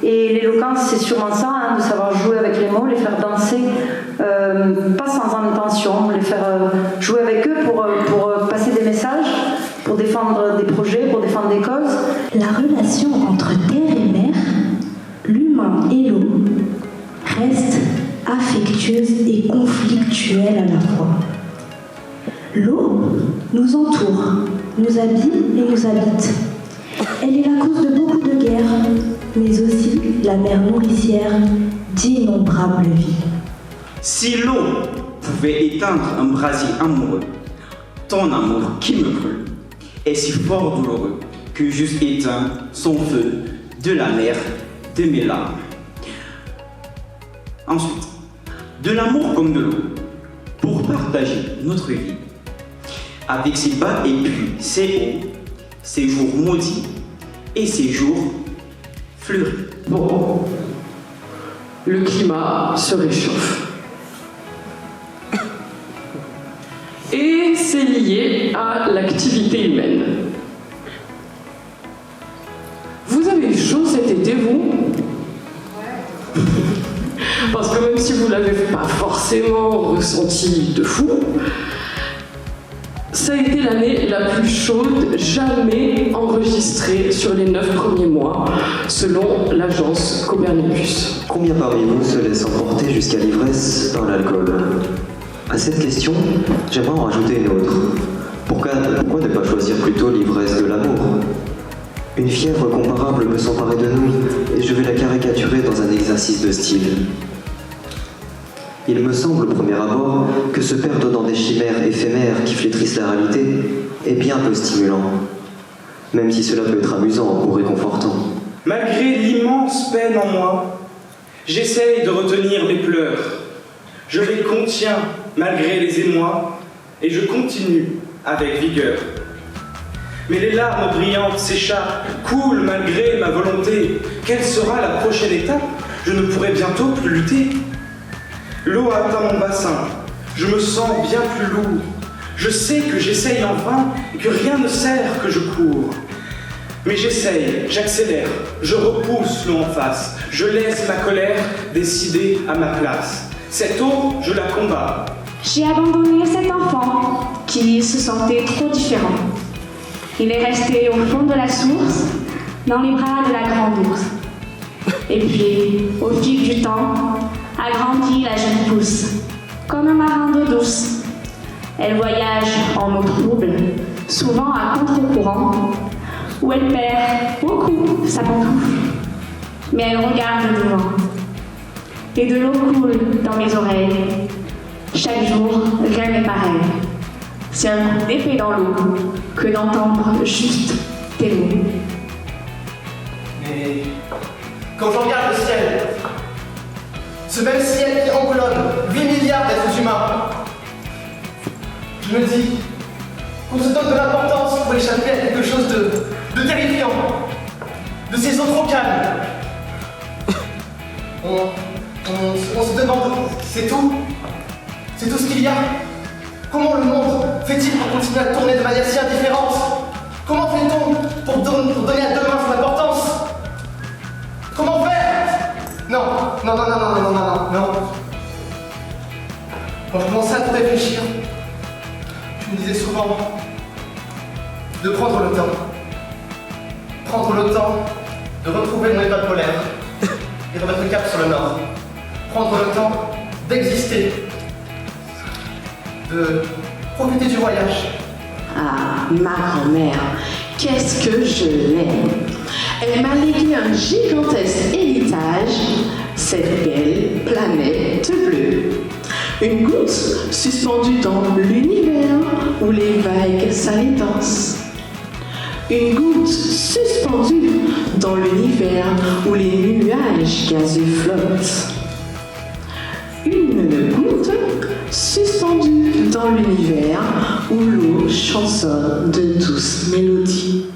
Et l'éloquence, c'est sûrement ça, hein, de savoir jouer avec les mots, les faire danser, pas sans intention, les faire jouer avec eux pour passer des messages, pour défendre des projets, pour défendre des causes. La relation entre terre et mer, l'humain et l'eau, reste affectueuse et conflictuelle à la fois. L'eau nous entoure, nous habille et nous habite. Elle est la cause de beaucoup de guerres, mais aussi la mère nourricière d'innombrables vies. Si l'eau pouvait éteindre un brasier amoureux, ton amour qui me brûle est si fort douloureux que j'eusse éteint son feu de la mer de mes larmes. Ensuite, de l'amour comme de l'eau, pour partager notre vie, avec ses bas et puis ses hauts, ses jours maudits et ses jours fleuris. Bon, le climat se réchauffe. Et c'est lié à l'activité humaine. Vous avez eu chaud cet été, vous ? Parce que même si vous ne l'avez pas forcément ressenti de fou, ça a été l'année la plus chaude jamais enregistrée sur les 9 premiers mois, selon l'agence Copernicus. Combien parmi vous se laissent emporter jusqu'à l'ivresse par l'alcool ? À cette question, j'aimerais en rajouter une autre. Pourquoi ne pas choisir plutôt l'ivresse de l'amour ? Une fièvre comparable peut s'emparer de nous, et je vais la caricaturer dans un exercice de style. Il me semble au premier abord que se perdre dans des chimères éphémères qui flétrissent la réalité est bien peu stimulant, même si cela peut être amusant ou réconfortant. Malgré l'immense peine en moi, j'essaye de retenir mes pleurs. Je les contiens malgré les émois et je continue avec vigueur. Mais les larmes brillantes s'échappent, coulent malgré ma volonté. Quelle sera la prochaine étape ? Je ne pourrai bientôt plus lutter. L'eau atteint mon bassin, je me sens bien plus lourd. Je sais que j'essaye en vain et que rien ne sert que je cours. Mais j'essaye, j'accélère, je repousse l'eau en face. Je laisse ma colère décider à ma place. Cette eau, je la combats. J'ai abandonné cet enfant qui se sentait trop différent. Il est resté au fond de la source, dans les bras de la grande ours. Et puis, au fil du temps, a grandi la jeune pousse, comme un marin d'eau douce. Elle voyage en eau trouble, souvent à contre-courant, où elle perd beaucoup sa pantoufle. Mais elle regarde devant. Et de l'eau coule dans mes oreilles. Chaque jour, rien n'est pareil. C'est un coup d'épée dans l'eau que d'entendre juste tes mots. Mais quand je regarde le ciel, ce même ciel qui englobe 8 milliards d'êtres humains, je me dis qu'on se donne de l'importance pour échapper à quelque chose de terrifiant, de ces eaux trop calmes. On se demande, c'est tout ce qu'il y a. Comment le monde fait-il pour continuer à tourner de manière si indifférente? Comment fait-on pour donner à demain son importance? Comment faire? Non. Quand je commençais à tout réfléchir, je me disais souvent de prendre le temps. Prendre le temps de retrouver mon étoile polaire et de remettre le cap sur le nord. Prendre le temps d'exister, de profiter du voyage. Ah, ma grand-mère, qu'est-ce que je l'aime! Elle m'a légué un gigantesque héritage, cette belle planète bleue. Une goutte suspendue dans l'univers où les vagues salées dansent. Une goutte suspendue dans l'univers où les nuages gazeux flottent. Une goutte suspendue dans l'univers où l'eau chansonne de douces mélodies.